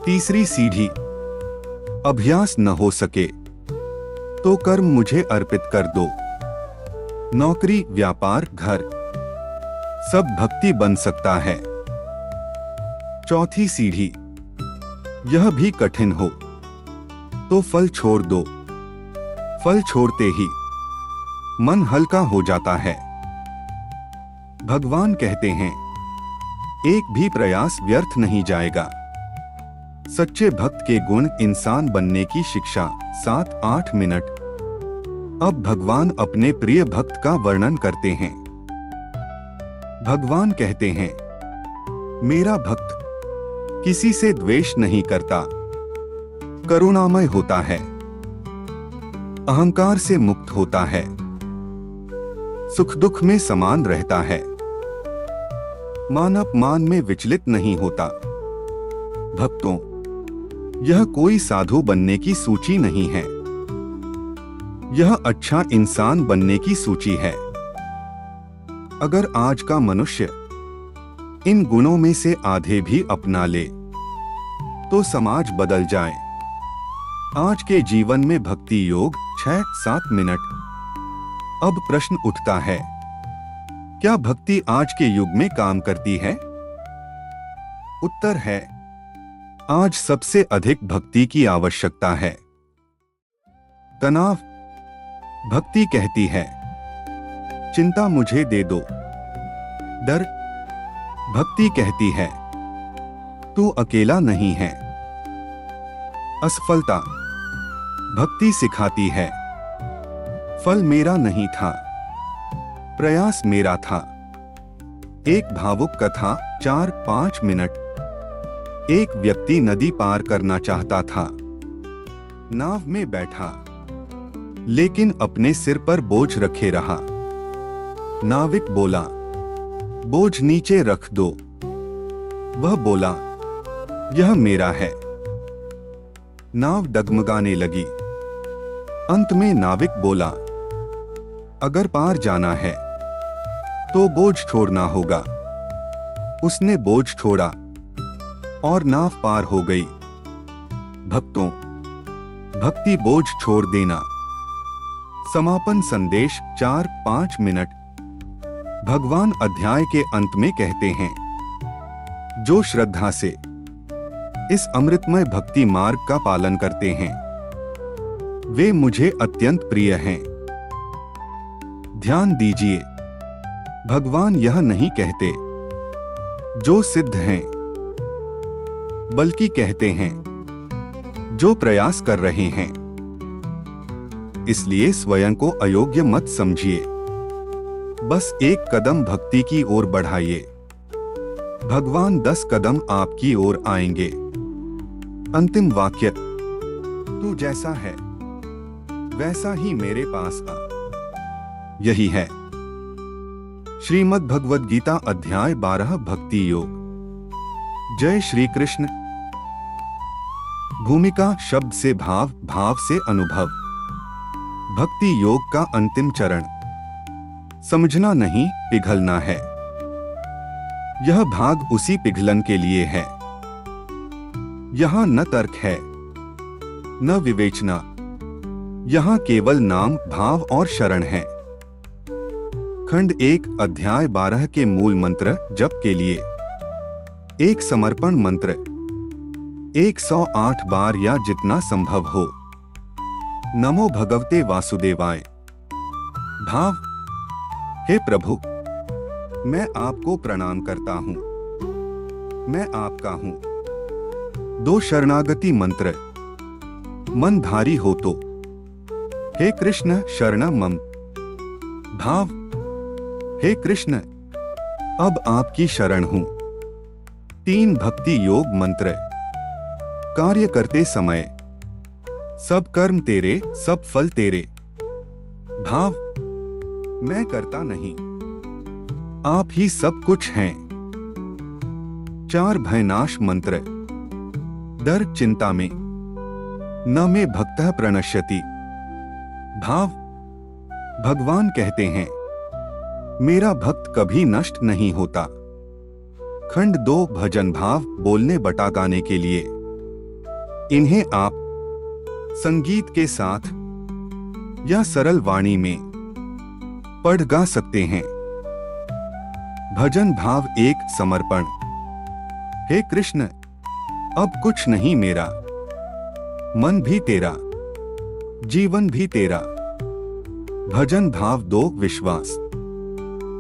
तीसरी सीढ़ी, अभ्यास न हो सके तो कर्म मुझे अर्पित कर दो। नौकरी, व्यापार, घर, सब भक्ति बन सकता है। चौथी सीढ़ी, यह भी कठिन हो तो फल छोड़ दो। फल छोड़ते ही मन हल्का हो जाता है। भगवान कहते हैं, एक भी प्रयास व्यर्थ नहीं जाएगा। सच्चे भक्त के गुण, इंसान बनने की शिक्षा 7-8 मिनट। अब भगवान अपने प्रिय भक्त का वर्णन करते हैं। भगवान कहते हैं, मेरा भक्त किसी से द्वेष नहीं करता, करुणामय होता है, अहंकार से मुक्त होता है, सुख दुख में समान रहता है, मान अपमान में विचलित नहीं होता। भक्तों, यह कोई साधु बनने की सूची नहीं है, यह अच्छा इंसान बनने की सूची है। अगर आज का मनुष्य इन गुणों में से आधे भी अपना ले तो समाज बदल जाए। आज के जीवन में भक्ति योग 6-7 मिनट। अब प्रश्न उठता है, क्या भक्ति आज के युग में काम करती है? उत्तर है, आज सबसे अधिक भक्ति की आवश्यकता है। तनाव, भक्ति कहती है, चिंता मुझे दे दो। डर, भक्ति कहती है, तू अकेला नहीं है। असफलता, भक्ति सिखाती है, फल मेरा नहीं था, प्रयास मेरा था। एक भावुक कथा 4-5 मिनट। एक व्यक्ति नदी पार करना चाहता था। नाव में बैठा, लेकिन अपने सिर पर बोझ रखे रहा। नाविक बोला, बोझ नीचे रख दो। वह बोला, यह मेरा है। नाव डगमगाने लगी। अंत में नाविक बोला, अगर पार जाना है तो बोझ छोड़ना होगा। उसने बोझ छोड़ा और नाव पार हो गई। भक्तों, भक्ति बोझ छोड़ देना। समापन संदेश 4-5 मिनट। भगवान अध्याय के अंत में कहते हैं, जो श्रद्धा से इस अमृतमय भक्ति मार्ग का पालन करते हैं वे मुझे अत्यंत प्रिय हैं। ध्यान दीजिए, भगवान यह नहीं कहते जो सिद्ध हैं, बल्कि कहते हैं जो प्रयास कर रहे हैं। इसलिए स्वयं को अयोग्य मत समझिए, बस एक कदम भक्ति की ओर बढ़ाइए। भगवान 10 कदम आपकी ओर आएंगे। अंतिम वाक्य, तू जैसा है वैसा ही मेरे पास आ, यही है। श्रीमद् भगवद गीता अध्याय 12 भक्ति योग। जय श्री कृष्ण। भूमिका शब्द से भाव, भाव से अनुभव। भक्ति योग का अंतिम चरण समझना नहीं, पिघलना है। यह भाग उसी पिघलन के लिए है। यहां न तर्क है न विवेचना, यहां केवल नाम, भाव और शरण है। खंड 1 अध्याय 12 के मूल मंत्र जप के लिए एक समर्पण मंत्र 108 बार या जितना संभव हो। नमो भगवते वासुदेवाय। भाव, हे प्रभु, मैं आपको प्रणाम करता हूं, मैं आपका हूं। 2 शरणागति मंत्र। मन भारी हो तो, हे कृष्ण शरणं मम। भाव, हे कृष्ण, अब आपकी शरण हूं। 3 भक्ति योग मंत्र। कार्य करते समय सब कर्म तेरे, सब फल तेरे। भाव, मैं करता नहीं, आप ही सब कुछ हैं। 4 भयनाश मंत्र। डर चिंता में न मे भक्तः प्रणश्यति। भाव, भगवान कहते हैं मेरा भक्त कभी नष्ट नहीं होता। खंड 2 भजन भाव, बोलने बटा गाने के लिए। इन्हें आप संगीत के साथ या सरल वाणी में पढ़ गा सकते हैं। भजन भाव 1 समर्पण। हे कृष्ण, अब कुछ नहीं मेरा, मन भी तेरा, जीवन भी तेरा। भजन भाव 2 विश्वास।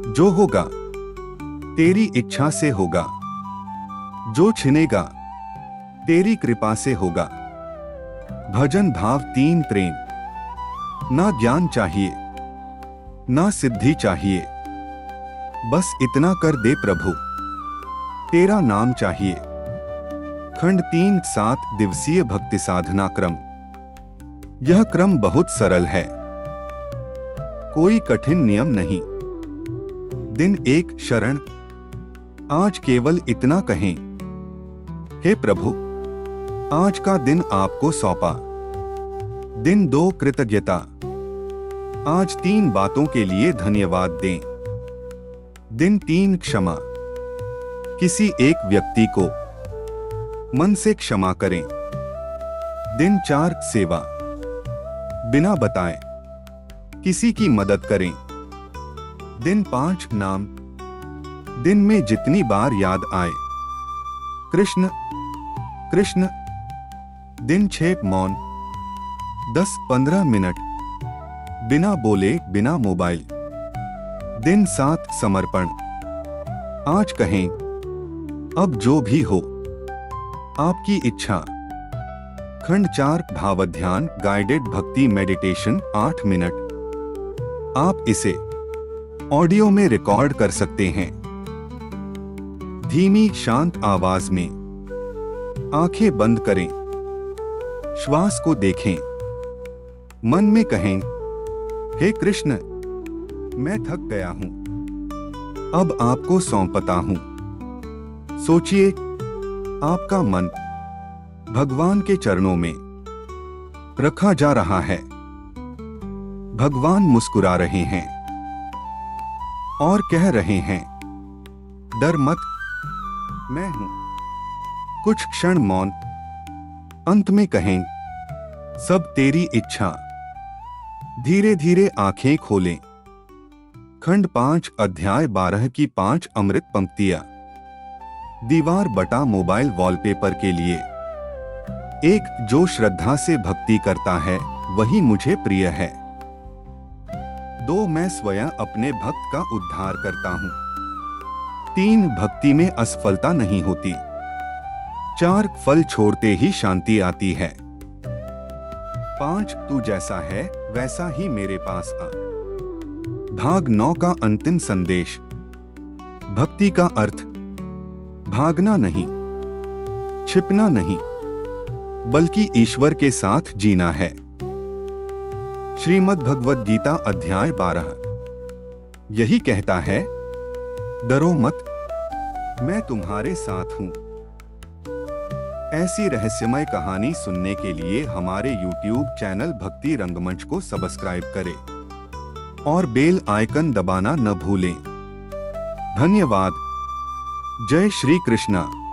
जो होगा तेरी इच्छा से होगा, जो छिनेगा तेरी कृपा से होगा। भजन भाव 3 प्रेम। ना ज्ञान चाहिए ना सिद्धि चाहिए, बस इतना कर दे प्रभु, तेरा नाम चाहिए। खंड 3 7 दिवसीय भक्ति साधना क्रम। यह क्रम बहुत सरल है, कोई कठिन नियम नहीं। दिन 1 शरण। आज केवल इतना कहें, हे प्रभु, आज का दिन आपको सौंपा। दिन 2 कृतज्ञता। आज 3 बातों के लिए धन्यवाद दें। दिन 3 क्षमा। किसी एक व्यक्ति को मन से क्षमा करें। दिन 4 सेवा। बिना बताए किसी की मदद करें। दिन 5 नाम। दिन में जितनी बार याद आए कृष्ण कृष्ण। दिन 6 मौन, 10-15 मिनट बिना बोले, बिना मोबाइल। दिन 7 समर्पण। आज कहें, अब जो भी हो आपकी इच्छा। खंड 4 भावध्यान गाइडेड भक्ति मेडिटेशन 8 मिनट। आप इसे ऑडियो में रिकॉर्ड कर सकते हैं, धीमी शांत आवाज में। आंखें बंद करें, श्वास को देखें, मन में कहें, हे कृष्ण, मैं थक गया हूं, अब आपको सौंपता हूं। सोचिए, आपका मन भगवान के चरणों में रखा जा रहा है। भगवान मुस्कुरा रहे हैं और कह रहे हैं, डर मत, मैं हूं। कुछ क्षण मौन। अंत में कहें, सब तेरी इच्छा। धीरे धीरे आंखें खोलें। खंड 5 अध्याय 12 की 5 अमृत पंक्तियां। दीवार बटा मोबाइल वॉलपेपर के लिए। एक, जो श्रद्धा से भक्ति करता है वही मुझे प्रिय है। 2, मैं स्वयं अपने भक्त का उद्धार करता हूँ। 3, भक्ति में असफलता नहीं होती। 4, फल छोड़ते ही शांति आती है। 5, तू जैसा है वैसा ही मेरे पास आ। भाग 9 का अंतिम संदेश। भक्ति का अर्थ भागना नहीं, छिपना नहीं, बल्कि ईश्वर के साथ जीना है। श्रीमद् भगवद गीता अध्याय 12 यही कहता है, डरो मत, मैं तुम्हारे साथ हूं। ऐसी रहस्यमय कहानी सुनने के लिए हमारे YouTube चैनल भक्ति रंगमंच को सब्सक्राइब करें और बेल आइकन दबाना न भूलें। धन्यवाद। जय श्री कृष्णा।